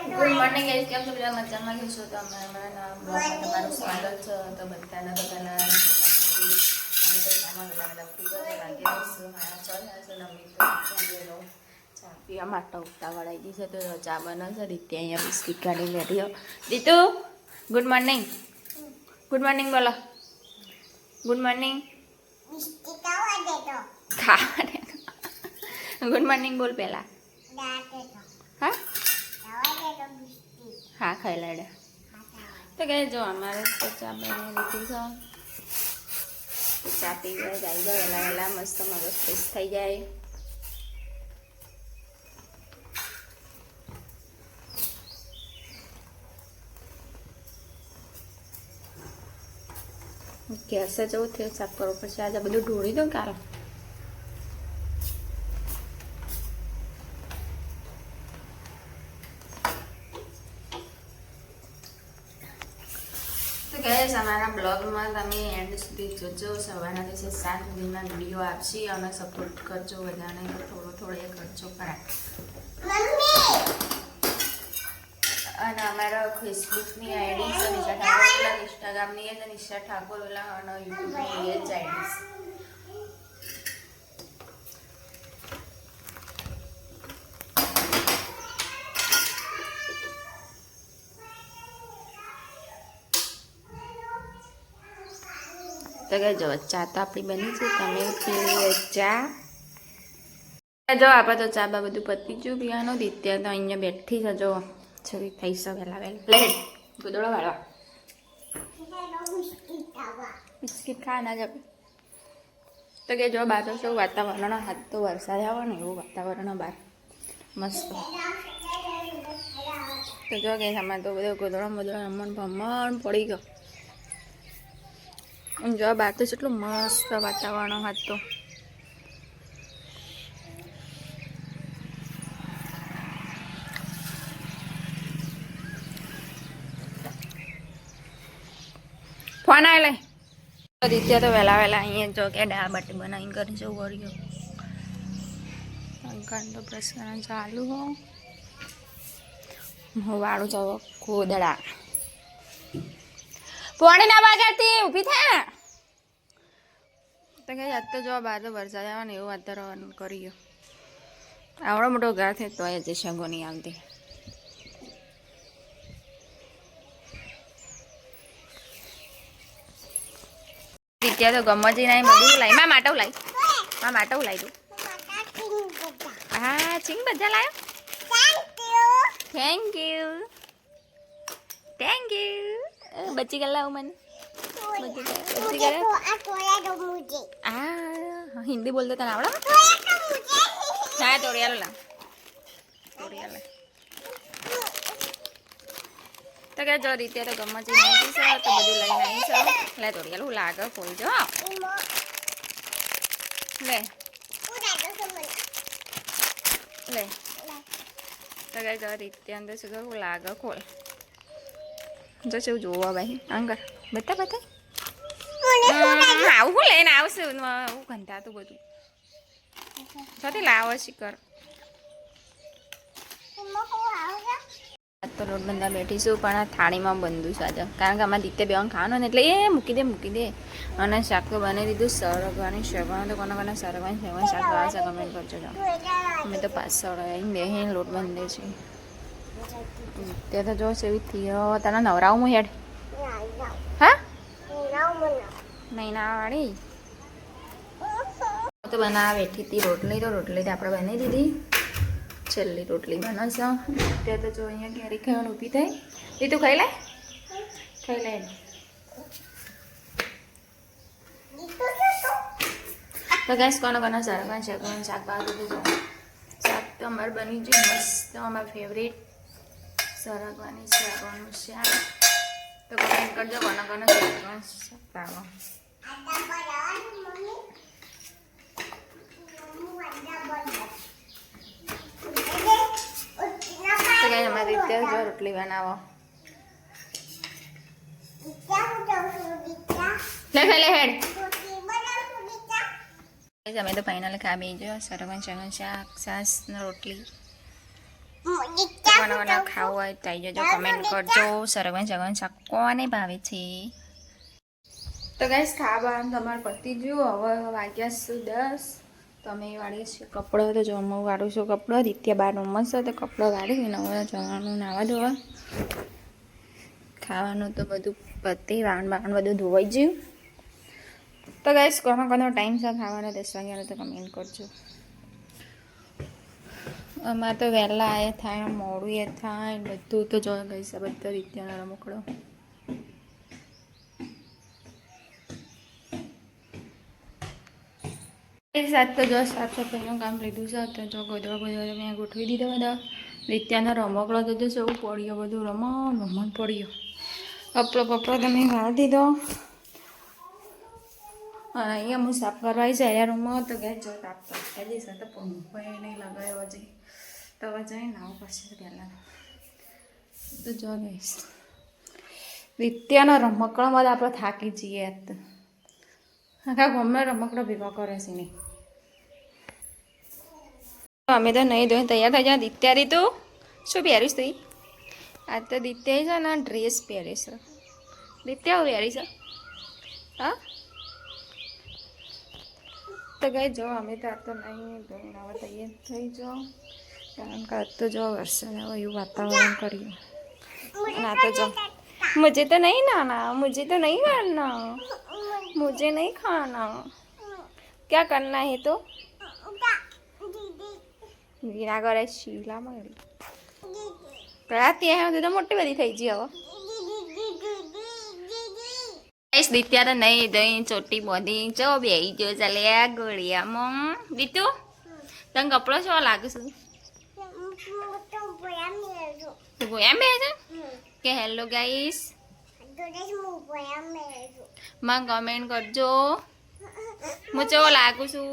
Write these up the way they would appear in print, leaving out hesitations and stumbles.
Good morning guys, કેમ છો? બધા મજામાં છો? તો અમારા બ્લોગમાં તમારું સ્વાગત છે. તો બધાના પહેલા ચા પીવા માટે ઉતાવળાઈ ગઈ છે. તો ચા બને છે. રીતે અહીંયા બિસ્કીટ કાઢી બેઠી. દીતુ ગુડ મોર્નિંગ. ગુડ મોર્નિંગ બોલો. Good morning. ખાવા દે. ગુડ મોર્નિંગ બોલ પહેલા. હા હા ખાઈ લાડે. તો કહે જો અમારે તો ચા બની લીધી છે. તો ચા પીવા જાય તો વહેલા વહેલા મસ્ત મગજ ફ્રેશ થઈ જાય. ગેસ જવું થયું સાફ કરવું પછી આજે બધું ઢોળી દો કાલે. તો ગાઈસ, અમારા બ્લોગમાં તમે એન્ડ સુધી જોજો. સવારના દિવસે 7 સુધીમાં વિડીયો આપશે અને સપોર્ટ કરજો બધાને. થોડો થોડો એ ખર્ચો કરાય. અને અમારા ફેસબુકની આઈડી છે નિશા ઠાકોર, ઇન્સ્ટાગ્રામની છે નિશા ઠાકોર અને યુટ્યુબની એ જ આઈડી છે. તો કે જો ચા તો આપણી બની છે. તમે પીવી ચા. જો આપણે તો ચા બા બધું પતી ગયું પીવાનું. દિત્યા તો અહીંયા બેઠી છે. જો છરી થઈ છે વહેલા વહેલા. પ્લેટ ગોદડો વાળવા બિસ્કીટ ખા ના જપે. તો કે જો બહાર તો શું વાતાવરણ, હાથ તો વરસાદ આવે ને એવું વાતાવરણ બહાર મસ્ત. તો જો કે આમાં તો બધો ગોદડો રમણ ભમણ પડી ગયો. જો બહાર તો કેટલું મસ્ત વાતાવરણ હાથ તો. ફોન આવી લે. દિત્યા તો વહેલા વહેલા અહીંયા જો કે દાળ બાટી બનાવીને કરી જવું વર્યો. અંકલ તો પ્રશ્ન ચાલુ હો. હું વાળું જાવ ગોદડા. પોણી ના વાગાડતી ઊભી થા. તો કે આજ તો જો બહાર તો વરસાદ આવે ને એવું વાતાવરણ કરી ગયો. આવડો મોટો ઘર થાય તો એ જ શંગો નહીં આવતી. ત્યાં તો ગમજી નહીં બધું લાવી. માં માટું લાવી. માં માટું લાવી દઉં. હા છીંગ બધા લાવ્યો. Thank you. Thank you. બચી ગયેલા હું મને. હા હિન્દી બોલતો તને આવડે? હા તોડિયાલો લા. તોડિયાલો. તો કે જો રીતે તો ગમજી નહીં છે તો બધું લઈને આવી છે. લે તોડિયાલું લાગે ખોલ જો. લે લે. તો કે જો રીતે અંદર શું કરું લાગે ખોલ. જો શું જોવા ભાઈ અંગર બતા બતા. આવું હું લઈને આવશે હું ગંધાતું બધું. સાથે લાવો શીકર. તો લોટ બંધા બેઠીશું પણ આ થાળીમાં બંધું સાજા. કારણ કે આમાં દીતે બેવાનું ખાવાનું ને એટલે એ મૂકી દે. અને શાક તો બનાવી દીધું. સરગવાની શેકવાનું તો કોને સરગવાની શેકવાનું શાક ભાવે છે કમેન્ટ કરજો. અમે તો પાછળ બેહીને લોટ બંધે છે. તે તો જો એવી થયો તને નવરાવું હું હેડ. હા નહીં ના વાળી તો બનાવવા બેઠી હતી રોટલી. તો રોટલી તો આપણે બનાવી દીધી. છેલ્લી રોટલી બનાવશે. ત્યાં તો જો અહીંયા કેરી ખાવાનું ઊભી થાય. એ તું ખાઈ લે. ખાઈ લે. તો ગેસ કોને સરગવાનું શેકવાનું શાક ભાવે તો જો શાક તો અમારે બની ગયું મસ્ત. અમારું ફેવરેટ સરગવાની શેકવાનું શાક. તો કમેન્ટ કરજો કોને સરગવાનું શાક ભાવે. તો કઈ અમારી રીતે જો રોટલી બનાવો. લે હેડ. અમે તો ફાઇનલ ખા બેજો સરગવાનું શાક છાસ ને રોટલી. કોને ખાવું હોય તો આવી જજો, કમેન્ટ કરજો. સરગવાનું સગવાનું શાક કોને ભાવે છે? તો ગાઈસ ખાવાનું તમારે પતી ગયું. હવે વાગ્યા શું 10. તો અમે વાળીએ છીએ કપડો. તો જો હું વાળું છું કપડો. દિત્યા બાર રમત છે તો કપડો વાળીને હવે જવાનું નાવા ધોવા. ખાવાનું તો બધું પતી, વાણ બધું ધોવાઈ ગયું. તો ગાઈસ કોનો ટાઈમ છે ખાવાનો 10 વાગ્યાનો તો કમેન્ટ કરજો. અમારે તો વહેલા એ થાય, મોડું એ થાય, બધું તો જો ગઈશ બધા રીતના રમકડો. એ સાથ તો જો સાફ સફાઈનું કામ લીધું છે. તો જો ગોદવા મેં ગોઠવી દીધા બધા. રીત્યાના રમકડો તો જો એવું પડ્યો, બધું રમણ પડ્યો. કપડો તમે વાળ દીધો. અને અહીંયા હું સાફ કરવા આવી જાય રૂમમાં. તો ગેસ જો તાપ કરી દઈશ. તો પંખો નહીં લગાવ્યો હજી. તો હવે જઈને આવું પછી પહેલાં તો જો ગઈશ રીત્યાના રમકડામાં આપણે થાકી જઈએ. આખા ગમે રમકડો ભેગા કરે છે નહીં. અમે તો નહીં ધોઈને તૈયાર થઈ જાય. દિત્યા દીધું શું પહેરીશ તું? આ તો દિત્યા છે ને ડ્રેસ પહેરીશ. દિત્યા હું પહેરીશ? હા તો ગઈ જો અમે તો આ તો નહીં ધોઈને હવે તૈયાર થઈ જાઓ. કારણ કે આજ તો જો વરસાદ આવે એવું વાતાવરણ કર્યું. અને આ તો જો मुझे तो नहीं नहाना, मुझे तो नहीं करना, मुझे नहीं खाना. क्या करना है तो वीरा करे शीला मारी कराती है तो मोटी बड़ी થઈ ગઈ હવે. ગાઈસ દિત્યા તો નહીં દહીં ચોટી બોધી ચો બેહી ગયો ચાલે આ ગોળિયામાં. દીતુ તને કપડો શું લાગે છે? તો ગોયા બે છે કે હેલો ગાઈસ માં કમેન્ટ કરજો હું ચેવો લાગુ છું.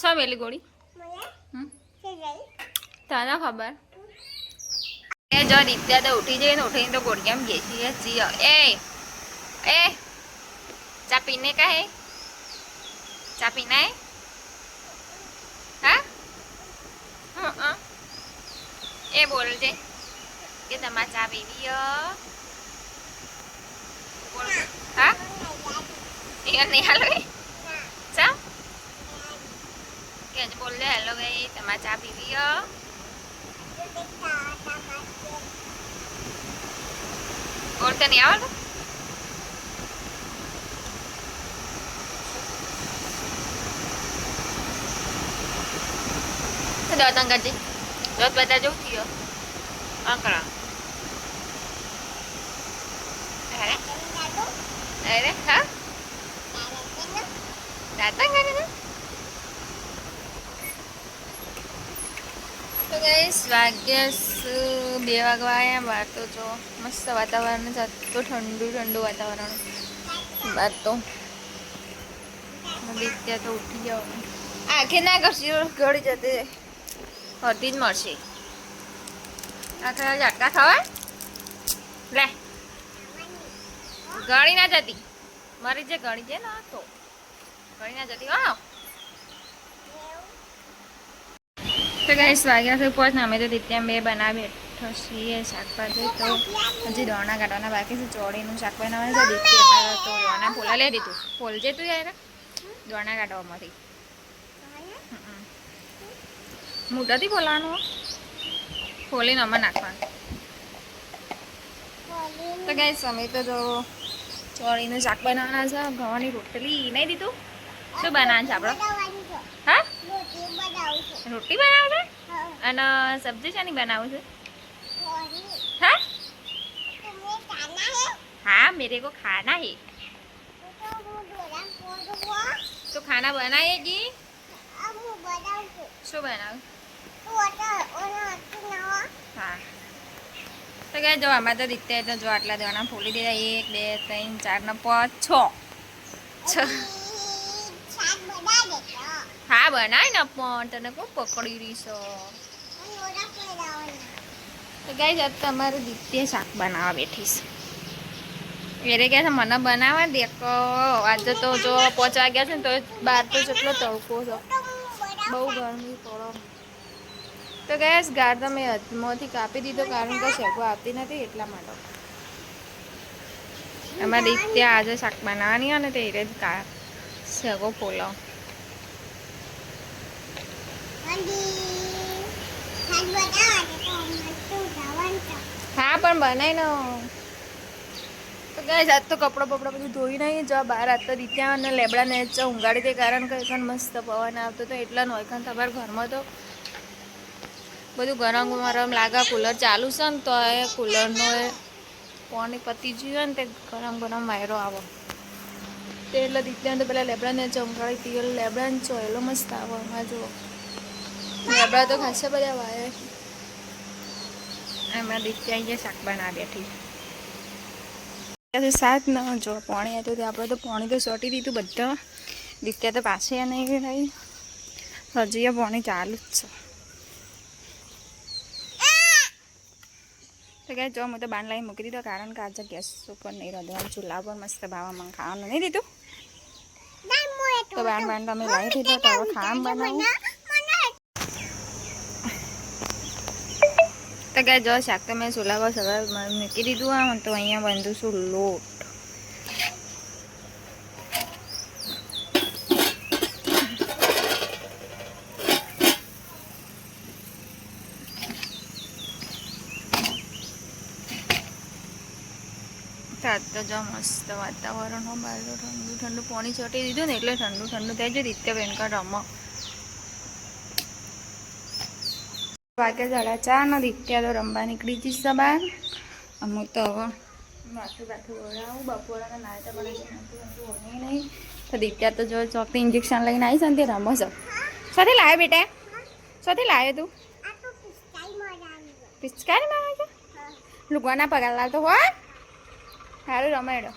છો પેલી ગોળી તને ખબર એ જો દિત્યા તો ઉઠી જાય ને ઉઠીને તો ગોળિયામાં બેસી છીએ. એ ચા પીને કા હે? ચા પીना है? हाँ એ બોલજે કે તમારે ચા પીવી બોલ. હા એ નહીં હાલો ચા કે બોલજે હેલો ગઈ તમારે ચા પીવી બોલતે નહીં આવડતું. દોતન કરજે દોત બધા જવું થયો આંકડા. અરે હા દાંતન કરે ને. તો ગાઈસ વાગ્યા 2 વાગવા આવ્યા. બહાર તો જો મસ્ત વાતાવરણ છે. તો ઠંડુ વાતાવરણ બહાર તો દિત્યા તો ઉઠી જાવ આંખે ના કરશી ઘડી જતે હરતી જ મળશે. આખા ઝાટકા થવાય લે ગળી ના જતી મારી જે ગળી છે ને તો ગળી ના જતી. હા તો ગાઈસ વાગ્યા છે 5 ને અમે તો દિત્યા 2 બનાવી બેઠો છીએ શાકભાજી. તો હજી દોણા કાઢવાના બાકી છે. ચોળીનું શાક બનાવવાનું છે. દિત્યા તો દોણા ફોલા લઈ દીધું. ફોલજે તું યાર દોણા કાઢવામાંથી મોટાથી ફોલવાનું ફોલીને આમાં નાખવાનું. તો ગાઈસ અમે તો જો ચોળીનું શાક બનાવવાના છે. ઘઉંની રોટલી નહીં દીધું. શું બનાવવાનું છે આપણે? હા રોટી બનાવશે અને સબ્જી શાની બનાવું છે? હા हाँ मेरे को खाना है तो खाना बनाएगी. શું બનાવ? હા તો કહે જો આમાં તો દીતે તો જો આટલા દોણા ફોલી દીધા. 1 2 3 4 ને 5 6 હા બનાય ને પણ તને કોઈ પકડી રહીશ. તો ગાઈસ આજ તમારે દીતે શાક બનાવવા બેઠીશ. એરે કહે છે મને બનાવવા દે. આજે તો જો 5 વાગ્યા છે ને તો બહાર તો જેટલો તડકો છે. બહુ ગરમી પડો તો ગેસ ગાર તો મેં હાથમાંથી કાપી દીધો કારણ કે શેકો આવતી નથી એટલા માટે. એમાં ત્યાં આજે શાક બનાવવાની હોય ને તે જ શેકો ફોલાવ. હા પણ બનાવી નો તો ગાઈસ આજ તો કપડાં બધું ધોઈ નહીં જો બહાર આજ તો દીત્યા અને લેબડાને ઊંઘાડી દે કારણ કે એકન મસ્ત પવન આવતો તો એટલા નો એકન તમારા ઘરમાં તો બધું ગરમ ગરમ લાગે કુલર ચાલુ છે ને તો એ કુલરનો એ પાણી પતી ગયું ને તે ગરમ ગરમ વાયરો આવો તે એટલે દીત્યા તો પેલા લેબડાને ઊંઘાડી હતી એટલે લેબડાને ચોયલો મસ્ત આવો એમાં જો લેબડા તો ખાસા બધા વાય એમાં દીત્યા અહીંયા શાક બના બેઠી. સાત ન જો પાણી હતું તે આપણે તો પાણી તો સોટી દીધું બધા દીત્યા તો પાછે નહીં રહી હજી પાણી ચાલુ જ છે. તો કે જો હું તો બાંધ લાવી મૂકી દીધો કારણ કે આજે ગેસ ઉપર નહીં રાંધવાનું ચૂલા પર મસ્ત ભાવવામાં ખાવાનું નહીં દીધું તો બાંધ અમે લાવી દીધો તો હવે ખાવાનું બનાવું. તો કે જો શાક તો મેં ચૂલા પર સવાર મૂકી દીધું આમ તો અહીંયા બાંધું છું લોટ. આજ તો જો મસ્ત વાતાવરણ હો બહાર તો ઠંડુ ઠંડુ પાણી છોટી દીધું ને એટલે ઠંડુ ઠંડુ થઈ જાય રીતે બેનકા રમો. વાગે 4:30 નો દીત્યા તો રમવા નીકળી જઈશ બહાર. અમુક તો હવે માથું વળાવું બપોરના નાસ્તા બનાવી નહીં તો દીત્યા તો જો ચોકથી ઇન્જેક્શન લઈને આવીશ ને તે રમો છો. શોથી લાવ્યો બેટા શોથી લાવ્યો તું પિચકારી મારે છે લુગવાના પગાર લાવતો હોય સારું રમાડો.